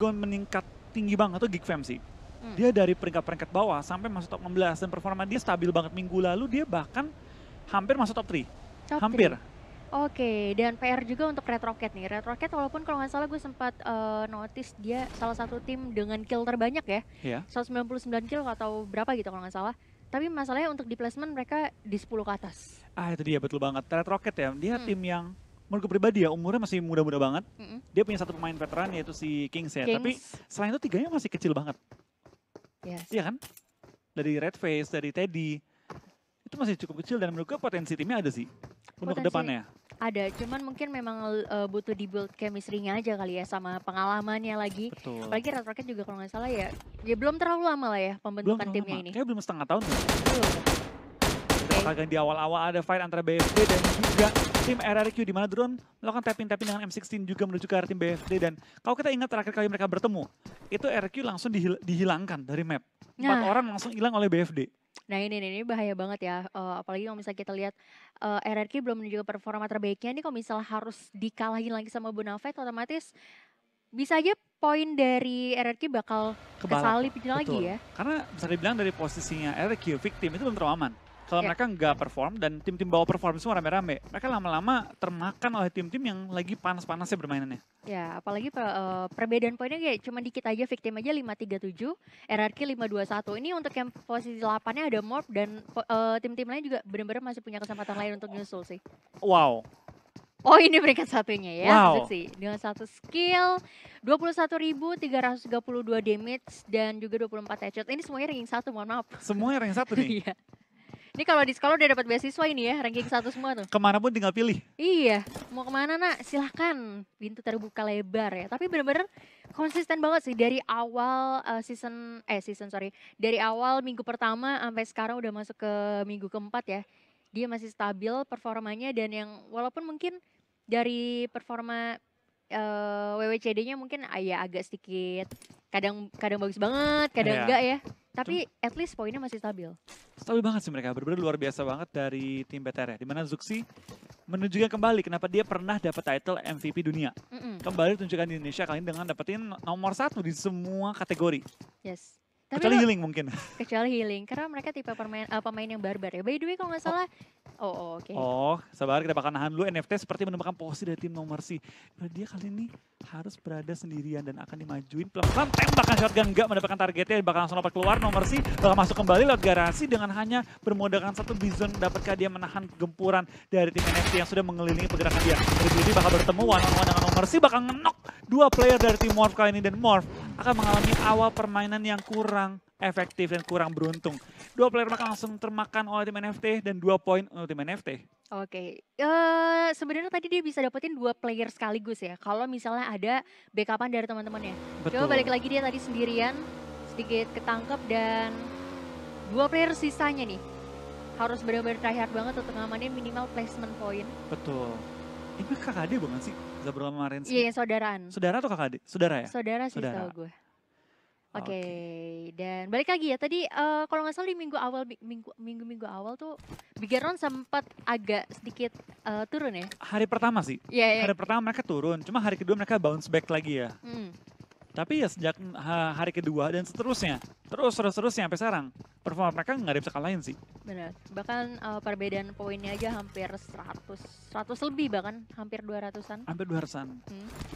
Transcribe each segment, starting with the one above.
meningkat tinggi banget tuh Geek Fam sih. Hmm. Dia dari peringkat-peringkat bawah sampai masuk top 16 dan performa dia stabil banget. Minggu lalu dia bahkan hampir masuk top 3. Top Hampir. 3. Oke, dan PR juga untuk Red Rocket nih. Red Rocket walaupun kalau nggak salah gue sempat notice dia salah satu tim dengan kill terbanyak ya. Ya. 199 kill atau berapa gitu kalau nggak salah. Tapi masalahnya untuk di placement mereka di 10 ke atas. Itu dia betul banget. Red Rocket ya, dia tim yang menurut gue pribadi ya umurnya masih muda-muda banget. Dia punya satu pemain veteran yaitu si Kings ya. Tapi selain itu tiganya masih kecil banget. Yes. Iya kan? Dari Red Face, dari Teddy. Itu masih cukup kecil dan menurut gue potensi timnya ada sih. Untuk kedepannya. Ada, cuman mungkin memang butuh dibuild chemistry-nya aja kali ya sama pengalamannya lagi. Betul. Apalagi Red Rocket juga kalau nggak salah ya belum terlalu lama lah ya pembentukan timnya ini. Kayaknya belum setengah tahun. Belum. Bahkan di awal-awal ada fight antara BFD dan juga tim RRQ di mana Drone melakukan tapping-tapping dengan M16 juga menuju ke arah tim BFD. Dan kalau kita ingat terakhir kali mereka bertemu, itu RRQ langsung dihilangkan dari map. 4 orang langsung hilang oleh BFD. Nah ini bahaya banget ya, apalagi kalau misalnya kita lihat RRQ belum menunjukkan performa terbaiknya. Ini kalau misalnya harus dikalahin lagi sama Bonafide, otomatis bisa aja poin dari RRQ bakal kesalip lagi ya. Karena bisa dibilang dari posisinya RRQ, victim itu belum terlalu aman. Kalau mereka nggak perform dan tim-tim bawah perform semua rame-rame, mereka lama-lama termakan oleh tim-tim yang lagi panas-panasnya bermainannya. Ya, apalagi perbedaan poinnya kayak cuma dikit aja, victim aja 537, RRQ 521. Ini untuk yang posisi 8-nya ada Morph dan tim-tim lain juga benar-benar masih punya kesempatan lain untuk nyusul sih. Wow. Oh ini peringkat satunya ya, wow. sih. Dengan satu skill, 21.332 damage, dan juga 24 headshot. Ini semuanya ranking 1, mohon maaf. Semuanya ranking 1 nih? Iya. Ini kalau di sekolah udah dapat beasiswa ini ya, ranking 1 semua tuh. Kemana pun tinggal pilih. Iya, mau kemana nak, silahkan. Pintu terbuka lebar ya. Tapi bener-bener konsisten banget sih dari awal dari awal minggu pertama sampai sekarang udah masuk ke minggu keempat ya. Dia masih stabil performanya dan yang walaupun mungkin dari performa WWCD-nya mungkin ya agak sedikit kadang bagus banget, kadang enggak ya. Tapi at least poinnya masih stabil. Stabil banget sih mereka, benar-benar luar biasa banget dari tim BTR ya. Dimana Zuxi menunjukkan kembali kenapa dia pernah dapat title MVP dunia. Kembali tunjukkan di Indonesia kali ini dengan dapetin nomor 1 di semua kategori. Yes. Kecuali healing mungkin. Kecuali healing, karena mereka tipe pemain yang barbar ya. By the way kalau nggak salah, oke. Sabar kita bakal nahan dulu. NFT seperti menemukan posisi dari tim nomor C. Dia kali ini harus berada sendirian dan akan dimajuin. Pelan-pelan tembakan shotgun nggak mendapatkan targetnya. Bakal langsung lompat keluar. Nomor C bakal masuk kembali lewat garasi dengan hanya bermodalkan satu bizon. Dapatkah dia menahan gempuran dari tim NFT yang sudah mengelilingi pergerakan dia. Dari bakal bertemu one-on-one dengan nomor C. Bakal ngenok 2 player dari tim Morph kali ini. Dan Morph akan mengalami awal permainan yang kurang efektif dan kurang beruntung. 2 player mereka langsung termakan oleh tim NFT dan 2 poin untuk tim NFT. Oke, sebenarnya tadi dia bisa dapetin 2 player sekaligus ya. Kalau misalnya ada backupan dari teman-temannya. Coba balik lagi dia tadi sendirian, sedikit ketangkep dan 2 player sisanya nih. Harus benar-benar tryhard banget untuk ngamanin minimal placement point. Betul. Ini kakak adik bukan sih? Zabrol sama Renzi? Iya, saudaraan. Saudara atau kakak adik? Saudara ya? Saudara sih tahu gue. Oke, dan balik lagi ya tadi kalau nggak salah di minggu awal tuh Big Aron sempat agak sedikit turun ya. Hari pertama sih. Hari pertama mereka turun, cuma hari kedua mereka bounce back lagi ya. Tapi ya sejak hari kedua dan seterusnya, terus-terusnya sampai sekarang, performa mereka nggak ada bisa kalahin sih. Benar, bahkan perbedaan poinnya aja hampir 100 lebih, bahkan hampir 200-an. Hampir 200-an.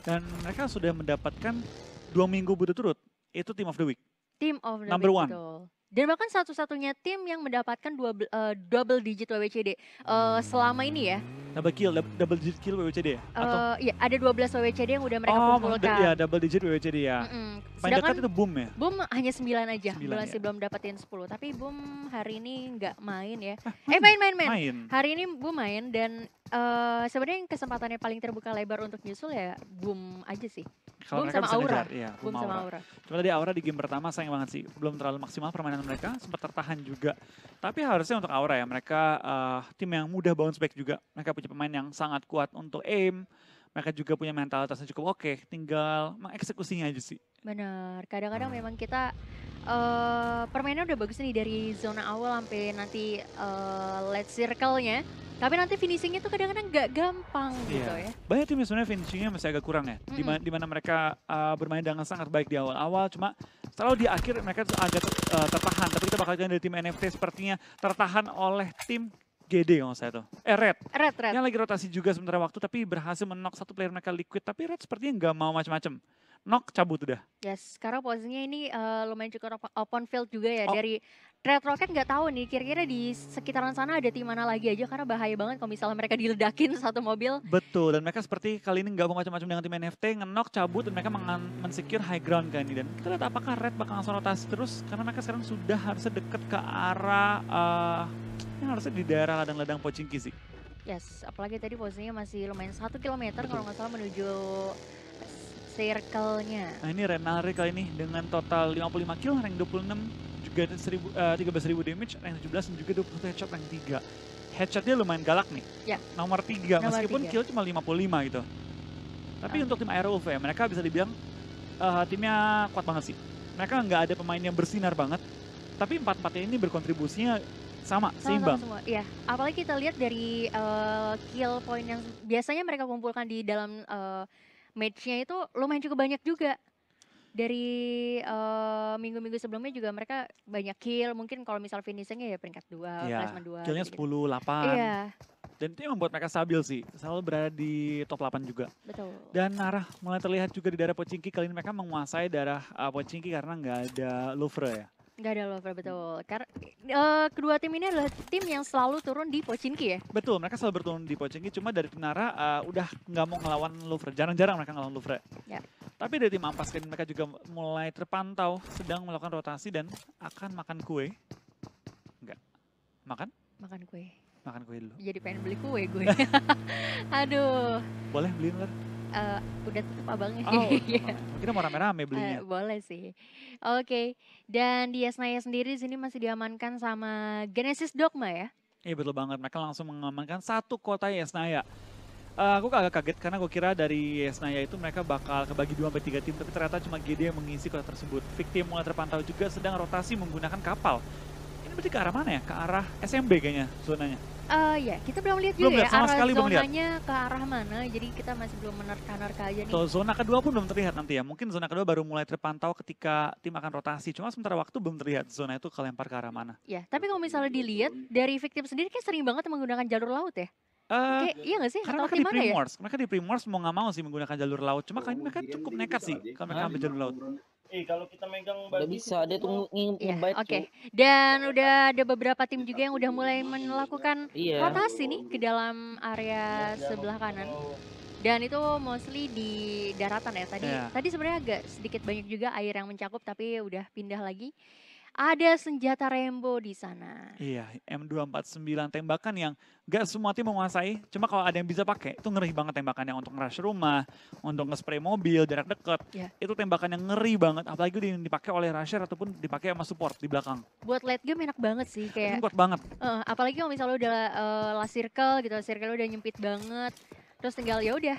Dan mereka sudah mendapatkan 2 minggu berturut-turut, itu Team of the Week. Team of the Number Week, 1. betul. Dan bahkan satu-satunya tim yang mendapatkan double digit WWCD selama ini ya. Double digit kill WWCD ya? Iya, ada 12 WWCD yang udah mereka kumpulkan. Iya, double digit WWCD ya. Paling dekat itu Boom ya? Boom hanya 9 aja, masih belum dapetin 10. Tapi Boom hari ini nggak main ya. Main. Hari ini Boom main dan sebenarnya yang kesempatannya paling terbuka lebar untuk nyusul ya Boom aja sih. Kalau Boom mereka sama bisa Aura. Ngejar, iya, Boom sama Aura. Cuma tadi Aura di game pertama sayang banget sih. Belum terlalu maksimal permainan mereka, sempat tertahan juga. Tapi harusnya untuk Aura ya, mereka tim yang mudah bounce back juga. Mereka punya pemain yang sangat kuat untuk aim. Mereka juga punya mentalitasnya cukup oke. Tinggal mengeksekusinya aja sih. Benar, kadang-kadang memang kita permainan udah bagus nih dari zona awal sampai nanti late circle-nya. Tapi nanti finishingnya tuh kadang-kadang nggak gampang gitu Iya. ya. Banyak tim yang sebenarnya finishingnya masih agak kurang ya. Mm-mm. Di mana mereka bermain dengan sangat baik di awal-awal, cuma selalu di akhir mereka tuh agak tertahan. Tapi kita bakal lihat dari tim NFT sepertinya tertahan oleh tim GD kalau saya tuh. Red. Red. Yang lagi rotasi juga sementara waktu, tapi berhasil menok satu player mereka Liquid. Tapi Red sepertinya nggak mau macam-macam. Knock cabut udah. Yes, sekarang posisinya ini lumayan cukup open field juga ya. Oh. Dari Red Rocket nggak tahu nih kira-kira di sekitaran sana ada tim mana lagi aja karena bahaya banget kalau misalnya mereka diledakin satu mobil. Betul, dan mereka seperti kali ini nggak mau macam-macam dengan tim NFT, nge-knock, cabut, dan mereka men-secure high ground kan ini. Dan kita lihat apakah Red bakal langsung rotasi terus, karena mereka sekarang sudah harusnya deket ke arah, yang harusnya di daerah ladang-ladang Pochinki sih. Yes, apalagi tadi posisinya masih lumayan 1 kilometer kalau nggak salah menuju circle-nya. Nah ini Renalre kali ini dengan total 55 kill, rank 26, juga 13.000 damage, rank 17, dan juga 21 headshot, rank 3. Headshotnya lumayan galak nih, Ya. nomor 3, Nomor meskipun 3. kill cuma 55 gitu. Tapi untuk tim Aerowolf ya, mereka bisa dibilang timnya kuat banget sih. Mereka nggak ada pemain yang bersinar banget, tapi 4-4 ini berkontribusinya sama, seimbang. Sama-sama semua, iya. Apalagi kita lihat dari kill point yang biasanya mereka kumpulkan di dalam match-nya itu lumayan cukup banyak juga. Dari minggu-minggu sebelumnya juga mereka banyak kill. Mungkin kalau misal finishingnya ya peringkat 2, Iya, klasmen 2. killnya gitu-gitu. 10, 8. Iya, Dan itu yang membuat mereka stabil sih, selalu berada di top 8 juga. betul. Dan arah mulai terlihat juga di daerah Pochinki, kali ini mereka menguasai daerah Pochinki karena nggak ada Louvre ya. Nggak ada lover, betul. Karena kedua tim ini adalah tim yang selalu turun di Pochinki ya. Betul, mereka selalu berturun di Pochinki, cuma dari tim Nara udah nggak mau ngelawan Louvre. Jarang-jarang mereka ngelawan Louvre. Ya. Tapi dari tim Ampas kali ini mereka juga mulai terpantau sedang melakukan rotasi dan akan makan kue. Enggak. Makan? Makan kue. Makan kue dulu. Jadi pengen beli kue gue. Aduh, Boleh beliin ntar? udah tutup abangnya. Oh, Iya. kita mau rame-rame belinya. Boleh sih. Oke. Dan di Yesnaya sendiri di sini masih diamankan sama Genesis Dogma ya. Iya betul banget, mereka langsung mengamankan satu kota Yesnaya. Aku agak kaget karena gue kira dari Yesnaya itu mereka bakal kebagi 2 sampai 3 tim, tapi ternyata cuma GD yang mengisi kota tersebut. Victim mulai terpantau juga sedang rotasi menggunakan kapal. Ini berarti ke arah mana ya? Ke arah SMB kayaknya zonanya. Ya, kita belum lihat Belum juga lihat, ya sama arah sekali belum lihat. zonanya ke arah mana. Jadi kita masih belum menerka-nerka aja nih. Tuh, zona kedua pun belum terlihat nanti ya. Mungkin zona kedua baru mulai terpantau ketika tim akan rotasi. Cuma sementara waktu belum terlihat zona itu kelempar ke arah mana. Ya, tapi kalau misalnya dilihat dari Victim sendiri kayak sering banget menggunakan jalur laut ya. Kayak iya nggak sih? Karena Atau mereka tim di mana ya? Primors. Mereka di Primors mau nggak mau sih menggunakan jalur laut. Cuma kali ini mereka cukup nekat sih kalau mereka ambil jalur laut. Kalau kita megang Udah baju bisa, dia tuh Iya, ngebait oke. tuh. Dan udah ada beberapa tim juga yang udah mulai melakukan Iya. rotasi nih ke dalam area sebelah kanan. Dan itu mostly di daratan ya. Tadi Iya. tadi sebenarnya agak sedikit banyak juga air yang mencakup tapi udah pindah lagi. Ada senjata Rainbow di sana. Iya, M249 tembakan yang gak semua tim menguasai. Cuma kalau ada yang bisa pakai, itu ngeri banget tembakannya untuk nge-rush rumah, untuk nge-spray mobil jarak dekat. Ya. Itu tembakan yang ngeri banget, apalagi yang dipakai oleh rusher ataupun dipakai sama support di belakang. Buat late game enak banget sih Itu kayak kuat banget. apalagi kalau misalnya udah last circle gitu, circle udah nyempit banget. Terus tinggal ya udah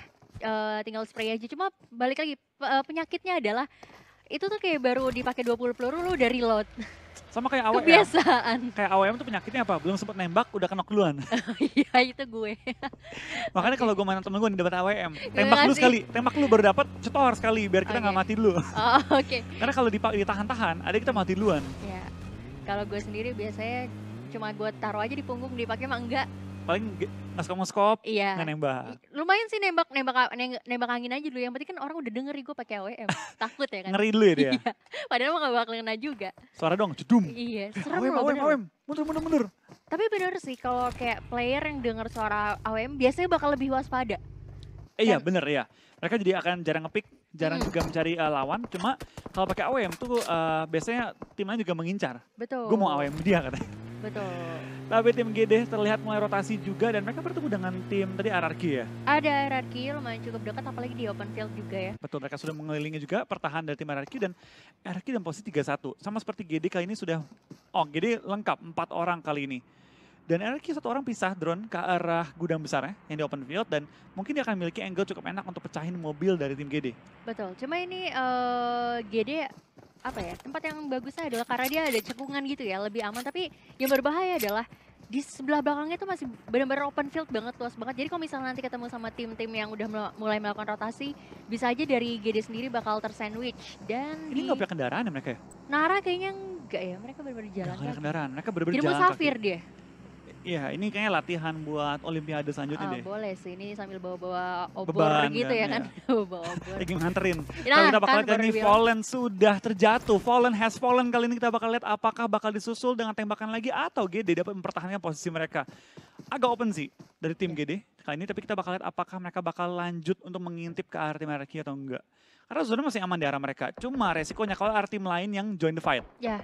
tinggal spray aja. Cuma balik lagi penyakitnya adalah itu tuh kayak baru dipakai 20 peluru lu udah reload. Sama kayak AWM. Kebiasaan. Kayak AWM tuh penyakitnya apa? Belum sempat nembak, udah kena duluan. Iya itu gue. Makanya kalau gue main temen gue nih dapat AWM, Terima tembak dulu kasih. sekali. Tembak dulu baru dapat, cetor sekali biar kita nggak Oke. mati dulu. Oh, oke. Karena kalau ditahan-tahan, ada kita mati duluan. Ya. Kalau gue sendiri biasanya cuma gue taruh aja di punggung dipakai mah enggak. Paling ngeskop-ngeskop, Iya. nggak nembak. Lumayan sih nembak angin aja dulu. Yang penting kan orang udah denger gue pakai AWM. Takut ya kan. Ngeri dulu ya dia. Iya. Padahal mah gak bakal kena juga. Suara dong, jedum. Iya, serem AWM, loh AWM, bener. AWM. Mundur. Tapi bener sih kalau kayak player yang denger suara AWM biasanya bakal lebih waspada. Iya Dan- bener ya. Mereka jadi akan jarang ngepick, jarang juga mencari lawan. Cuma kalau pakai AWM tuh biasanya tim lain juga mengincar. Betul. Gue mau AWM dia katanya. Betul. Tapi tim GD terlihat mulai rotasi juga dan mereka bertemu dengan tim tadi RRQ ya. Ada hierarki lumayan cukup dekat apalagi di open field juga ya. Betul, mereka sudah mengelilingi juga pertahanan dari tim RRQ dan RRQ dan posisi 3-1. Sama seperti GD kali ini sudah, GD lengkap 4 orang kali ini. Dan RRQ 1 orang pisah drone ke arah gudang besar ya, yang di open field. Dan mungkin dia akan memiliki angle cukup enak untuk pecahin mobil dari tim GD. Betul. Cuma ini GD apa ya, tempat yang bagusnya adalah karena dia ada cekungan gitu ya, lebih aman. Tapi yang berbahaya adalah di sebelah belakangnya tuh masih benar-benar open field banget, luas banget. Jadi kalau misalnya nanti ketemu sama tim-tim yang udah mulai melakukan rotasi, bisa aja dari GD sendiri bakal tersandwich. Dan Ini di nggak punya kendaraan ya mereka ya? Nara kayaknya enggak ya, mereka benar-benar jalan Nggak punya kaki. kendaraan, mereka bener-bener Jadi mau jalan kaki. Safir dia. Iya, ini kayaknya latihan buat Olimpiade selanjutnya deh. Boleh sih, ini sambil bawa-bawa obor Beban gitu ya kan, kan. Bawa obor. Lagi nganterin. Nah, Kalau kita bakal kan lihat kali baru ini dibilang. Fallen sudah terjatuh. Fallen has fallen. Kali ini kita bakal lihat apakah bakal disusul dengan tembakan lagi atau GD dapat mempertahankan posisi mereka. Agak open sih dari tim GD kali ini, tapi kita bakal lihat apakah mereka bakal lanjut untuk mengintip ke arah tim RRQ atau enggak. Karena zona masih aman di arah mereka. Cuma resikonya kalau arah tim lain yang join the fight. Ya,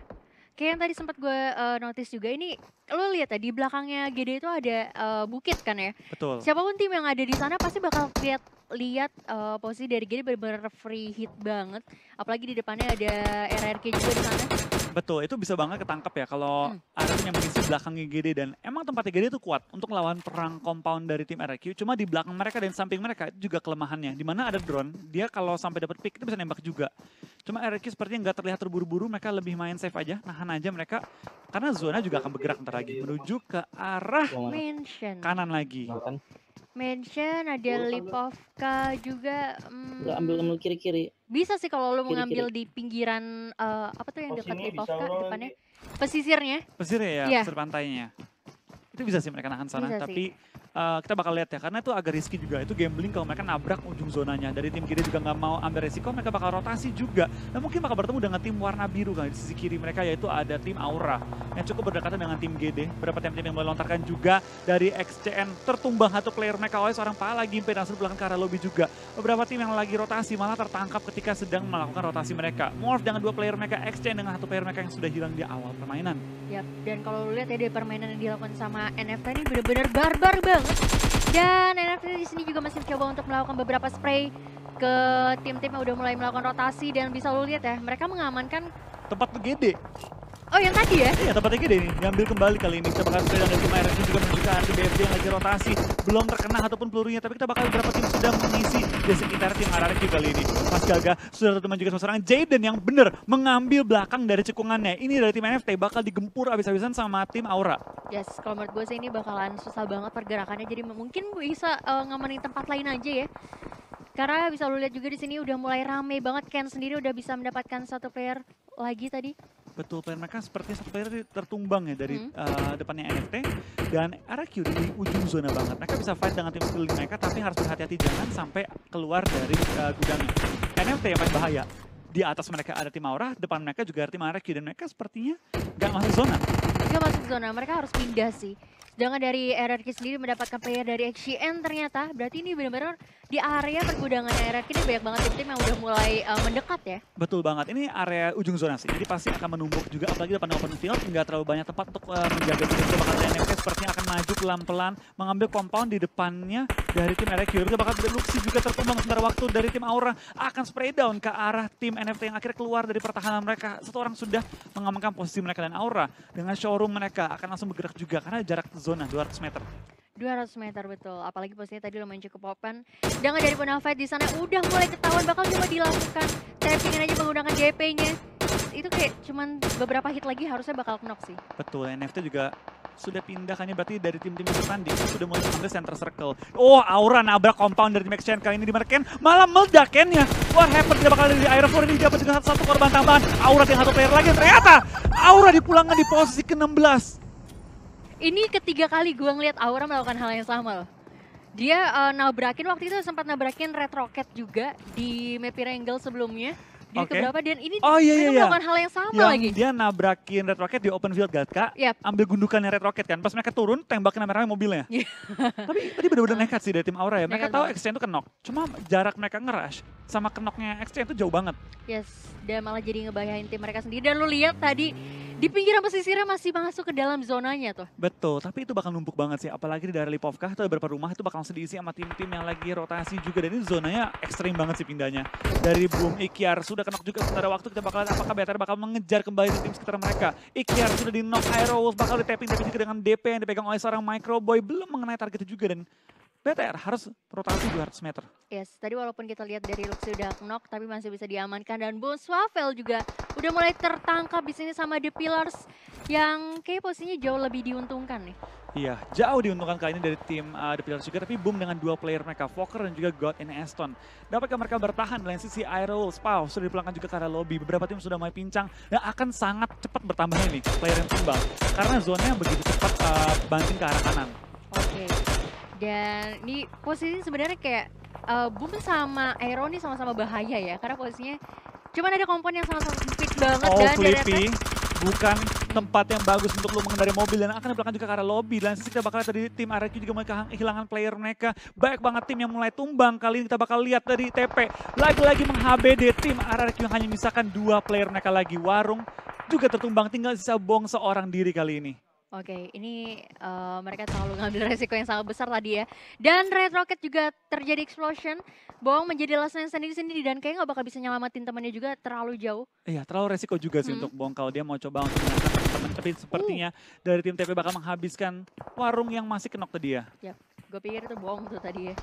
kayak yang tadi sempat gue notice juga ini, lo lihat ya di belakangnya GD itu ada bukit kan ya. Betul. Siapapun tim yang ada di sana pasti bakal lihat posisi dari GD benar-benar free hit banget. Apalagi di depannya ada RRQ juga di sana. Betul, itu bisa banget ketangkep ya kalau ada tim yang mengisi belakangnya GD, dan emang tempatnya GD itu kuat untuk melawan perang compound dari tim RRQ. Cuma di belakang mereka dan samping mereka itu juga kelemahannya. Dimana ada drone, dia kalau sampai dapat pick itu bisa nembak juga. Cuma RRQ sepertinya nggak terlihat terburu-buru, mereka lebih main safe aja, nahan aja mereka. Karena zona juga akan bergerak ntar lagi menuju ke arah Mansion. kanan lagi. Makan. Mansion, ada Lipovka juga. Nggak ambil kiri-kiri. Bisa sih kalau lo Kiri-kiri. mengambil di pinggiran apa tuh yang Oh, dekat sini bisa Lipovka lo depannya. Pesisirnya. Pesir ya, Iya. pesir pantainya. Itu bisa sih mereka nahan sana, Bisa tapi kita bakal lihat ya, karena itu agak risky juga. Itu gambling kalau mereka nabrak ujung zonanya. Dari tim GD juga nggak mau ambil resiko, mereka bakal rotasi juga. Dan mungkin bakal bertemu dengan tim warna biru kan di sisi kiri mereka, yaitu ada tim Aura yang cukup berdekatan dengan tim GD. Beberapa tim yang melontarkan juga dari XCN, tertumbang satu player mereka oleh seorang Pala Gimpe dan langsung belakang ke arah lobby juga. Beberapa tim yang lagi rotasi malah tertangkap ketika sedang melakukan rotasi mereka. Morph dengan dua player mereka, XCN dengan satu player mereka yang sudah hilang di awal permainan. Yap, dan kalau lu lihat ya dari permainan yang dilakukan sama NFT ini bener-bener barbar banget. Dan NFT di sini juga masih mencoba untuk melakukan beberapa spray ke tim-tim yang udah mulai melakukan rotasi, dan bisa lu lihat ya, mereka mengamankan. Tempat GD. Oh, yang tadi ya? Iya, tempatnya gede nih, diambil kembali kali ini. Kita bakal spray dari tim RRQ juga menunjukkan tim BFD yang lagi rotasi. Belum terkena ataupun pelurunya, tapi kita bakal beberapa tim sudah mengisi di sekitar tim RRQ kali ini. Mas Gaga sudah terteman juga sama seorang Jaden yang bener mengambil belakang dari cekungannya. Ini dari tim NFT bakal digempur abis-abisan sama tim Aura. Yes, kalau menurut gue sih ini bakalan susah banget pergerakannya, jadi mungkin bisa ngamanin tempat lain aja ya. Karena bisa lu lihat juga di sini udah mulai rame banget. Ken sendiri udah bisa mendapatkan satu player lagi tadi. Betul, player mereka sepertinya satu player tertumbang ya dari depannya NFT. Dan RRQ di ujung zona banget. Mereka bisa fight dengan tim sekeliling mereka, tapi harus berhati-hati jangan sampai keluar dari gudangnya. NFT yang paling bahaya. Di atas mereka ada tim Aura, depan mereka juga ada tim RRQ, dan mereka sepertinya nggak masuk zona. Gak masuk zona, mereka harus pindah sih. Sedangkan dari RRQ sendiri mendapatkan player dari XCN ternyata. Berarti ini benar-benar di area pergudangan RRQ ini banyak banget tim-tim yang udah mulai mendekat ya. Betul banget, ini area ujung zona sih, jadi pasti akan menumpuk juga, apalagi depan open field, nggak terlalu banyak tempat untuk menjaga juga. Kita bakal lihat NFT sepertinya akan maju pelan-pelan, mengambil compound di depannya dari tim RRQ. Kita bakal lihat Luxi juga tertumbang sebentar waktu dari tim Aura, akan spray down ke arah tim NFT yang akhirnya keluar dari pertahanan mereka. Satu orang sudah mengamankan posisi mereka, dan Aura dengan showroom mereka akan langsung bergerak juga, karena jarak zona 200 meter. 200 meter betul, apalagi posisinya tadi lumayan cukup open. Sedangkan dari Fight di sana udah mulai ketahuan, bakal coba dilakukan trappingin aja menggunakan JP-nya. Itu kayak cuman beberapa hit lagi harusnya bakal knock sih. Betul, NFT juga sudah pindah kan, berarti dari tim-tim yang bertanding sudah mulai mengambil center circle. Oh, Aura nabrak compound dari Max Chen kali ini, di mana Ken malah meledak Ken-nya. What happened, tidak bakal dari Air Force ini dapat juga satu korban tambahan. Aura dengan satu player lagi, ternyata Aura dipulangkan di posisi ke-16. Ini ketiga kali gue ngeliat Aura melakukan hal yang sama loh. Dia nabrakin, waktu itu sempat nabrakin Red Rocket juga di map Angle sebelumnya. Di keberapa, dan ini mereka melakukan hal yang sama lagi. Dia nabrakin Red Rocket di open field Gatka, ambil gundukannya Red Rocket kan. Pas mereka turun, tembakin rame-rame mobilnya. Tapi tadi benar-benar nekat sih dari tim Aura ya. Mereka tahu XCN itu kenok, cuma jarak mereka nge-rush sama kenoknya XCN itu jauh banget. Yes, dan malah jadi ngebahayain tim mereka sendiri. Dan lu lihat tadi di pinggiran pesisirnya masih masuk ke dalam zonanya tuh. Betul, tapi itu bakal numpuk banget sih. Apalagi di daerah Lipovka itu ada beberapa rumah itu bakal langsung diisi sama tim-tim yang lagi rotasi juga. Dan ini zonanya ekstrim banget sih pindahnya. Dari Boom, Ikiar sudah kenok juga sementara waktu. Kita bakal lihat apakah BTR bakal mengejar kembali tim sekitar mereka. Ikiar sudah di knock, Aerowolf bakal di-tapping juga dengan DP yang dipegang oleh seorang Microboy. Belum mengenai target juga, dan BTR harus rotasi 200 meter. Yes, tadi walaupun kita lihat dari Luxi udah knock, tapi masih bisa diamankan. Dan Boom Swavel juga udah mulai tertangkap di sini sama The Pillars. yang kayak posisinya jauh lebih diuntungkan nih. Iya, jauh diuntungkan kali ini dari tim The Pillars juga, tapi Boom dengan dua player mereka, Fokker dan juga God in Aston. Dapatkah mereka bertahan? Di lain sisi Aerowolves, Pau sudah dipulangkan juga ke arah lobby. Beberapa tim sudah mulai pincang dan akan sangat cepat bertambah ini player yang tumbang. Karena zonanya begitu cepat banting ke arah kanan. Oke. Dan ini posisi sebenarnya kayak Boom sama Aero nih sama-sama bahaya ya. Karena posisinya cuman ada kompon yang sama-sama sempit banget Oh, dan Flippy, bukan tempat yang bagus untuk lu mengendari mobil dan akan dibelakang juga ke arah lobby. Dan kita bakal lihat dari tim RRQ juga mulai kehilangan player mereka. Banyak banget tim yang mulai tumbang. Kali ini kita bakal lihat dari TP lagi-lagi meng-HBD tim RRQ yang hanya misalkan dua player mereka lagi. Warung juga tertumbang, tinggal sisa Bong seorang diri kali ini. Oke, ini mereka terlalu ngambil resiko yang sangat besar tadi ya. Dan Red Rocket juga terjadi explosion. Bong menjadi last man sendiri-sendiri dan kayaknya nggak bakal bisa nyelamatin temannya juga terlalu jauh. Iya, terlalu resiko juga sih untuk Bong kalau dia mau coba untuk menyelamatkan teman-teman. Tapi sepertinya dari tim TP bakal menghabiskan warung yang masih kenok tadi ya. Yap, gue pikir itu Bong tuh tadi ya.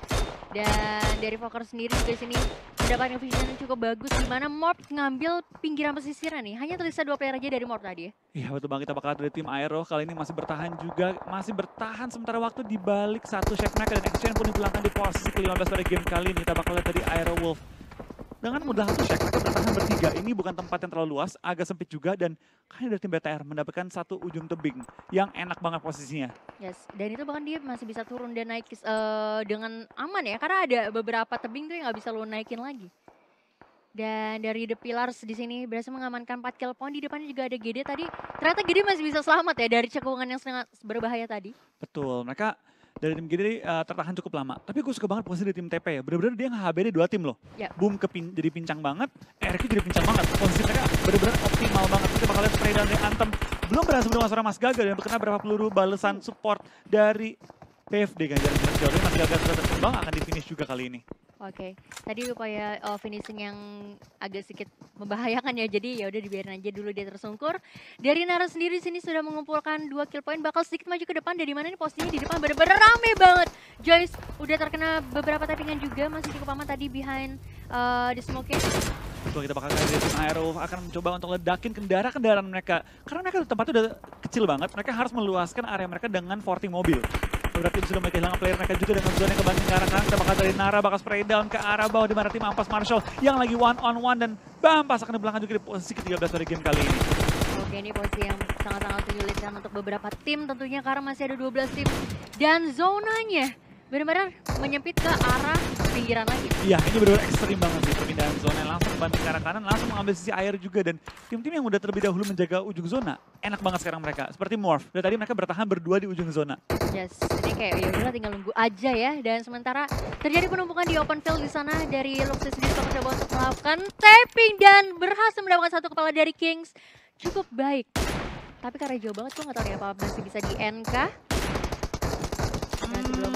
Dan dari Fokker sendiri juga sini mendapatkan vision yang cukup bagus di mana Morph ngambil pinggiran pesisiran nih. Hanya tersisa 2 player aja dari Morph tadi ya. Iya betul banget, kita bakal lihat dari tim Aero kali ini masih bertahan juga, masih bertahan sementara waktu di balik satu chef mereka dan Exchange pun dipulangkan di posisi ke-15 pada game kali ini. Kita bakal lihat dari Aero Wolf. Dengan mudah satu chef mereka bertahan bertiga, ini bukan tempat yang terlalu luas, agak sempit juga dan kayaknya dari tim BTR mendapatkan satu ujung tebing yang enak banget posisinya. Yes, dan itu bahkan dia masih bisa turun dan naik dengan aman ya, karena ada beberapa tebing tuh yang nggak bisa lo naikin lagi. Dan dari The Pillars di sini berhasil mengamankan 4 kill point. Di depannya juga ada GD tadi. Ternyata GD masih bisa selamat ya dari cekungan yang sangat berbahaya tadi. Betul, mereka dari tim GD tertahan cukup lama. Tapi gue suka banget posisi dari tim TP ya. Bener-bener dia nge-HBD 2 tim loh. Ya. Boom jadi pincang banget, RQ jadi pincang banget. Posisi mereka bener-bener optimal banget. Kita bakal lihat spray down dari Anthem. Belum berhasil menembak seorang Mas Gaga dan berkena berapa peluru balesan support dari PFD kan. Jarak jauh dari Mas Gaga sudah terbang akan di finish juga kali ini. Oke, tadi upaya finishing yang agak sedikit membahayakan ya, jadi ya udah dibiarin aja dulu dia tersungkur. Dari Nara sendiri sini sudah mengumpulkan 2 kill point, bakal sedikit maju ke depan. Dari mana nih posisinya di depan bener-bener rame banget. Joyce udah terkena beberapa tappingan juga, masih cukup aman tadi behind the smoking. Betul, kita bakal lihat dari tim Aero akan mencoba untuk ledakin kendaraan mereka. Karena mereka tempatnya udah kecil banget, mereka harus meluaskan area mereka dengan 40 mobil. Beberapa tim sudah mulai kehilangan player mereka juga dengan zona yang kebanting ke arah kanan. Kita bakal dari Nara bakal spray down ke arah bawah di mana tim Ampas Marshall yang lagi one on one dan Bampas akan di belakang juga di posisi ke-13 pada game kali ini. Oke, ini posisi yang sangat-sangat menyulitkan untuk beberapa tim tentunya karena masih ada 12 tim. Dan zonanya benar-benar menyempit ke arah pinggiran lagi. Iya, ini benar-benar ekstrim banget sih perpindahan zona. Langsung banting ke arah kanan, langsung mengambil sisi air juga. Dan tim-tim yang udah terlebih dahulu menjaga ujung zona, enak banget sekarang mereka. Seperti Morph, dari tadi mereka bertahan berdua di ujung zona. Yes, ini kayak ya udah tinggal nunggu aja ya. Dan sementara terjadi penumpukan di open field di sana dari Luxus sendiri mencoba untuk melakukan tapping dan berhasil mendapatkan satu kepala dari Kings. Cukup baik. Tapi karena jauh banget gue nggak tahu nih apa masih bisa di NK. Masih belum.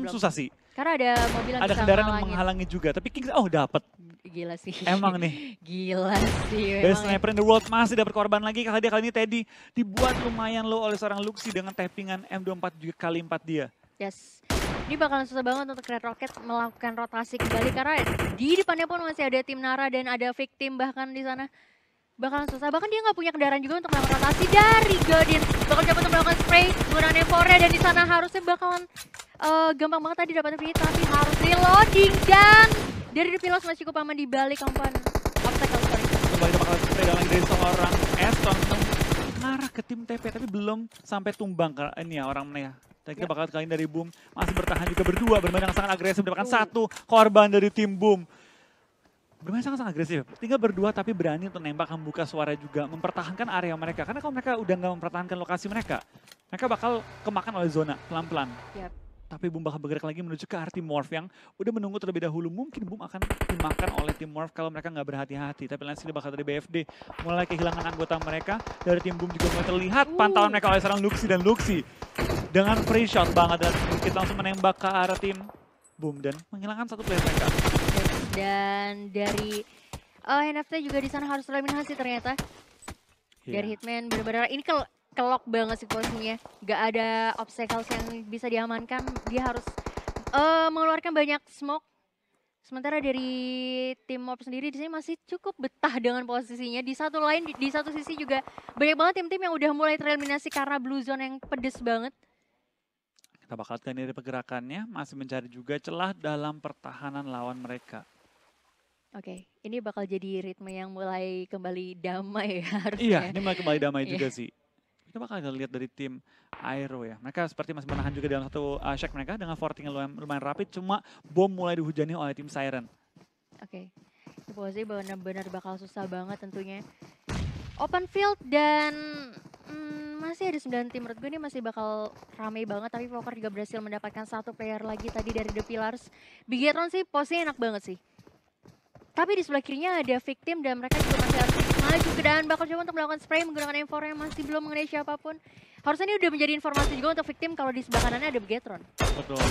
Susah sih. Karena ada mobil yang ada bisa kendaraan yang menghalangi juga. Tapi Kings, dapet. Gila sih. Emang nih. Gila sih. Best sniper in the world masih dapat korban lagi. Kali ini Teddy dibuat lumayan low oleh seorang Luxi dengan tappingan M24 juga kali 4 dia. Yes. Ini bakalan susah banget untuk Red Rocket melakukan rotasi kembali karena di depannya pun masih ada tim Nara dan ada victim bahkan di sana. Bakalan susah, bahkan dia nggak punya kendaraan juga untuk melakukan rotasi dari Godin. Bakal coba untuk melakukan spray menggunakan M4 dan di sana harusnya bakalan gampang banget tadi dapat free, tapi harus reloading dan dari The Pillars masih cukup aman di balik kompan obstacle. Kembali kita bakal spray down lagi dari seorang Aston mengarah ke tim TP tapi belum sampai tumbang ke ini ya orang ya. Dan kita bakal kali ini dari Boom masih bertahan juga berdua, bermain dengan sangat agresif, mendapatkan satu korban dari tim Boom. Bermain sangat-sangat agresif, tinggal berdua tapi berani untuk nembak, membuka suara juga, mempertahankan area mereka. Karena kalau mereka udah nggak mempertahankan lokasi mereka bakal kemakan oleh zona pelan-pelan. Yep. Tapi Boom bakal bergerak lagi menuju ke arah tim Morph yang udah menunggu terlebih dahulu. Mungkin Boom akan dimakan oleh tim Morph kalau mereka nggak berhati-hati. Tapi lain bakal dari BFD mulai kehilangan anggota mereka. Dari tim Boom juga mulai terlihat pantauan mereka oleh seorang Luxi dan Luxi dengan free shot banget dan kita langsung menembak ke arah tim Boom dan menghilangkan satu player mereka. Dan dari NFT juga di sana harus eliminasi ternyata. Dari Hitman benar-benar ini kelok banget sih posisinya. Gak ada obstacles yang bisa diamankan. Dia harus mengeluarkan banyak smoke Sementara dari tim Mob sendiri di sini masih cukup betah dengan posisinya. Di satu lain, di satu sisi juga banyak banget tim-tim yang udah mulai tereliminasi karena blue zone yang pedes banget. Kita bakal lihat dari pergerakannya, masih mencari juga celah dalam pertahanan lawan mereka. Oke, ini bakal jadi ritme yang mulai kembali damai ya Iya, harusnya. ini mulai kembali damai Iya. juga sih. Kita bakal lihat dari tim Aero ya. Mereka seperti masih menahan juga dalam satu shack mereka dengan forting yang lumayan rapid. Cuma bom mulai dihujani oleh tim Siren. Oke, ini posisi benar-benar bakal susah banget tentunya. Open field dan masih ada 9 tim. Menurut gue ini masih bakal ramai banget. Tapi Poker juga berhasil mendapatkan satu player lagi tadi dari The Pillars. Bigetron sih posisinya enak banget sih. Tapi di sebelah kirinya ada victim dan mereka juga masih harus maju ke dan bakal coba untuk melakukan spray menggunakan M4 yang masih belum mengenai siapapun. Harusnya ini udah menjadi informasi juga untuk victim kalau di sebelah kanannya ada Bigetron. Betul.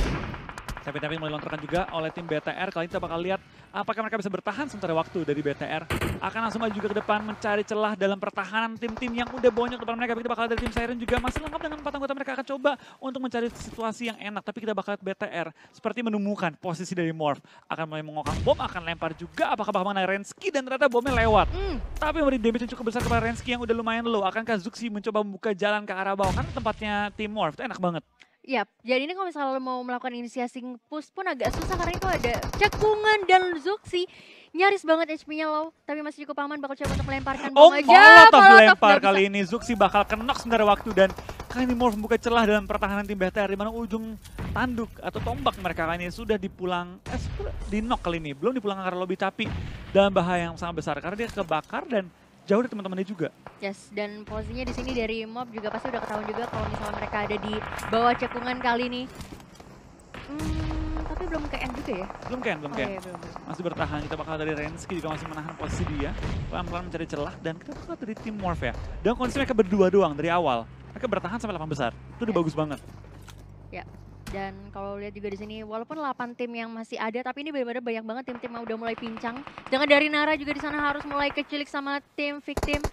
Tapi mulai lontarkan juga oleh tim BTR. Kali ini kita bakal lihat apakah mereka bisa bertahan sementara waktu dari BTR. Akan langsung maju juga ke depan mencari celah dalam pertahanan tim-tim yang udah bonyok depan mereka. Tapi kita bakal lihat dari tim Siren juga masih lengkap dengan 4 anggota mereka akan coba untuk mencari situasi yang enak. Tapi kita bakal lihat BTR seperti menemukan posisi dari Morph. Akan mulai mengokang bom, akan lempar juga apakah bakal mengenai Rensky dan ternyata bomnya lewat. Tapi memberi damage yang cukup besar kepada Rensky yang udah lumayan low. Akankah Zuxi mencoba membuka jalan ke arah bawah? Karena tempatnya tim Morph itu enak banget. Yap, jadi ini kalau misalnya mau melakukan inisiasi push pun agak susah karena itu ada cekungan dan Zuxi nyaris banget HP-nya low, tapi masih cukup aman bakal coba untuk melemparkan bom aja. Molotov dilempar nggak bisa. kali ini. Zuxi bakal knock sementara waktu dan kali ini Morph membuka celah dalam pertahanan tim BTR di mana ujung tanduk atau tombak mereka kali ini sudah dipulang di knock kali ini. Belum dipulang ke arah lobby tapi dalam bahaya yang sangat besar karena dia kebakar dan jauh dari teman-temannya juga. Yes, dan posisinya di sini dari Mob juga pasti udah ketahuan juga kalau misalnya mereka ada di bawah cekungan kali ini. Tapi belum ke end juga ya? Belum Ken. Iya, belum. Masih bertahan, kita bakal dari Rensky juga masih menahan posisi dia. Pelan-pelan mencari celah dan kita bakal dari tim Morph ya. Dan kondisi mereka berdua doang dari awal. Mereka bertahan sampai 8 besar. Itu udah bagus banget. Ya. Dan kalau lihat juga di sini walaupun 8 tim yang masih ada tapi ini benar-benar banyak banget tim-tim yang udah mulai pincang. Dengan dari Nara juga di sana harus mulai kecilik sama tim victim.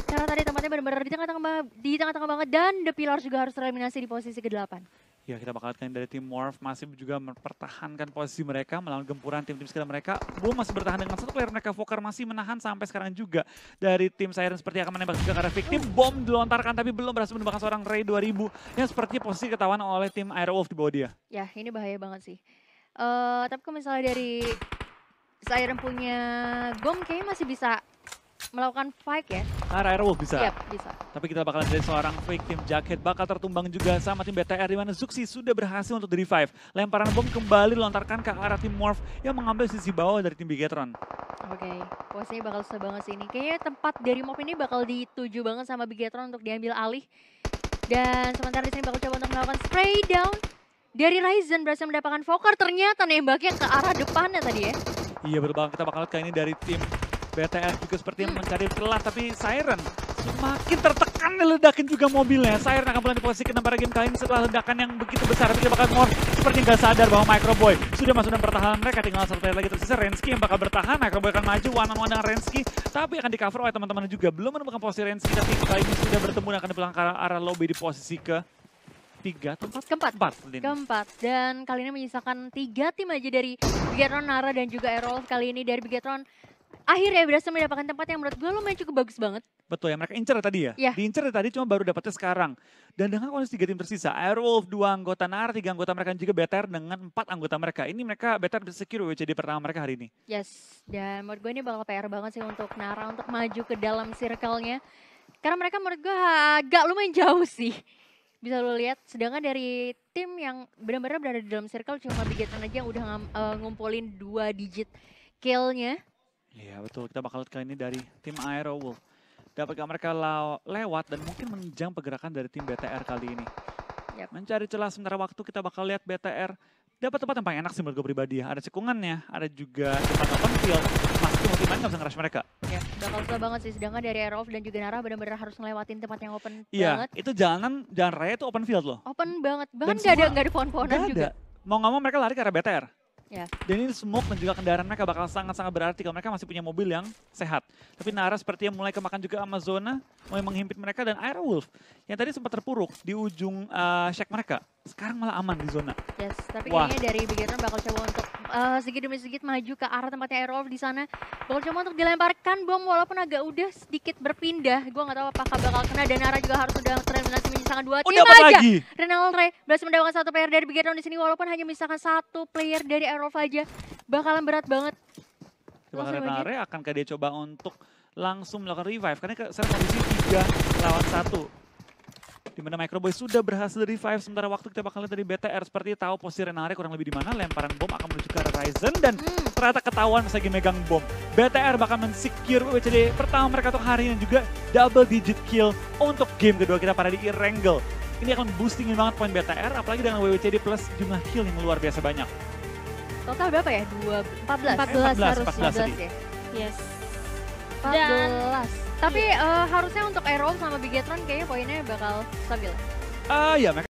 Karena tadi tempatnya benar-benar di tengah-tengah banget dan The Pillars juga harus tereliminasi di posisi ke-8. Ya, kita bakal lihat dari tim Morph masih juga mempertahankan posisi mereka melawan gempuran tim-tim sekitar mereka. Boom masih bertahan dengan satu player mereka. Vokar masih menahan sampai sekarang juga. Dari tim Siren seperti akan menembak juga karena victim. Bom dilontarkan tapi belum berhasil menembakkan seorang Ray 2000 yang sepertinya posisi ketahuan oleh tim Aerowolf di bawah dia. Ya, ini bahaya banget sih. Tapi kalau misalnya dari Siren punya Gom kayaknya masih bisa melakukan fight ya. Arah Aerowolf bisa. Yap, bisa. Tapi kita bakalan dari seorang fake tim Jacket bakal tertumbang juga sama tim BTR di mana Zuxi sudah berhasil untuk di-revive. Lemparan bom kembali dilontarkan ke arah tim Morph yang mengambil sisi bawah dari tim Bigetron. Oke, posisinya bakal susah banget sih ini. Kayaknya tempat dari Mob ini bakal dituju banget sama Bigetron untuk diambil alih. Dan sementara di sini bakal coba untuk melakukan spray down. Dari Ryzen berhasil mendapatkan Vokar, ternyata nembaknya ke arah depannya tadi ya. Iya betul banget, kita bakal lihat kali ini dari tim BTR juga sepertinya mencari celah, tapi Siren semakin tertekan diledakin juga mobilnya. Siren akan pulang di posisi ke-6 pada game kali ini setelah ledakan yang begitu besar. Tapi dia bakal Morph seperti nggak sadar bahwa Microboy sudah masuk dalam pertahanan mereka. Tinggal satu player lagi tersisa, Rensky yang bakal bertahan. Microboy akan maju one-on-one dengan Rensky, tapi akan di-cover oleh teman-teman juga. Belum menemukan posisi Rensky, tapi kali ini sudah bertemu dan akan dipulang ke arah lobby di posisi ke-3 atau 4? Keempat. Dan kali ini menyisakan 3 tim aja dari Bigetron, Nara, dan juga Aerolf. Kali ini dari Bigetron akhirnya berhasil mendapatkan tempat yang menurut gue lumayan cukup bagus banget. Betul ya, mereka incer tadi ya? Iya. Diincer tadi cuma baru dapetnya sekarang. Dan dengan kondisi 3 tim tersisa, Aerowolf 2 anggota Nara, 3 anggota mereka, dan juga BTR dengan 4 anggota mereka. Ini mereka BTR bisa secure WCD pertama mereka hari ini. Yes, dan menurut gue ini bakal PR banget sih untuk Nara untuk maju ke dalam circle-nya. Karena mereka menurut gue agak lumayan jauh sih. Bisa lo lihat, sedangkan dari tim yang benar-benar berada di dalam circle cuma Bigetron aja yang udah ngumpulin 2 digit kill-nya. Iya betul, kita bakal lihat kali ini dari tim Aerowolf. Dapatkah mereka lewat dan mungkin menjang pergerakan dari tim BTR kali ini. Yap. Mencari celah sementara waktu, kita bakal lihat BTR dapat tempat yang paling enak sih menurut gue pribadi ya. Ada cekungannya, ada juga tempat open field. Masih ultimate nggak bisa nge-rush mereka. Ya, bakal susah banget sih. Sedangkan dari Aerolf dan juga Nara benar-benar harus ngelewatin tempat yang open Iya, banget. itu jalan raya itu open field loh. Open banget, bahkan Dan nggak ada pohon-pohonan Nggak juga. ada. Mau nggak mau mereka lari ke arah BTR. Ya. Dan ini smoke dan juga kendaraan mereka bakal sangat-sangat berarti kalau mereka masih punya mobil yang sehat. Tapi Nara sepertinya mulai kemakan juga Amazona, mulai menghimpit mereka dan Aerowolf yang tadi sempat terpuruk di ujung shack mereka. sekarang malah aman di zona. Yes, tapi Wah. kayaknya dari Bigetron bakal coba untuk sedikit demi sedikit maju ke arah tempatnya Aerolf di sana. Bakal coba untuk dilemparkan bom walaupun agak udah sedikit berpindah. Gue nggak tahu apakah bakal kena, dan Nara juga harus sudah tereliminasi menyisakan 2 tim Dapat aja. lagi. Renalre berhasil mendapatkan 1 player dari Bigetron di sini walaupun hanya menyisakan 1 player dari Aerolf aja. Bakalan berat banget. Coba Langsung aja. Renare akankah dia coba untuk langsung melakukan revive karena sekarang kondisi 3 lawan 1. Di mana Microboy sudah berhasil revive, sementara waktu kita bakal lihat dari BTR seperti tahu posisi Renare kurang lebih di mana, lemparan bom akan menuju ke arah Ryzen dan ternyata ketahuan lagi megang bom. BTR bakal men-secure WWCD pertama mereka untuk hari ini, juga double digit kill untuk game kedua kita pada di Erangel. Ini akan boostingin banget poin BTR, apalagi dengan WWCD plus jumlah kill yang luar biasa banyak. Total berapa ya? 14? 14 tadi. ya? Yes. 14. Tapi harusnya untuk Aerolf sama Bigetron kayaknya poinnya bakal stabil. Ya mereka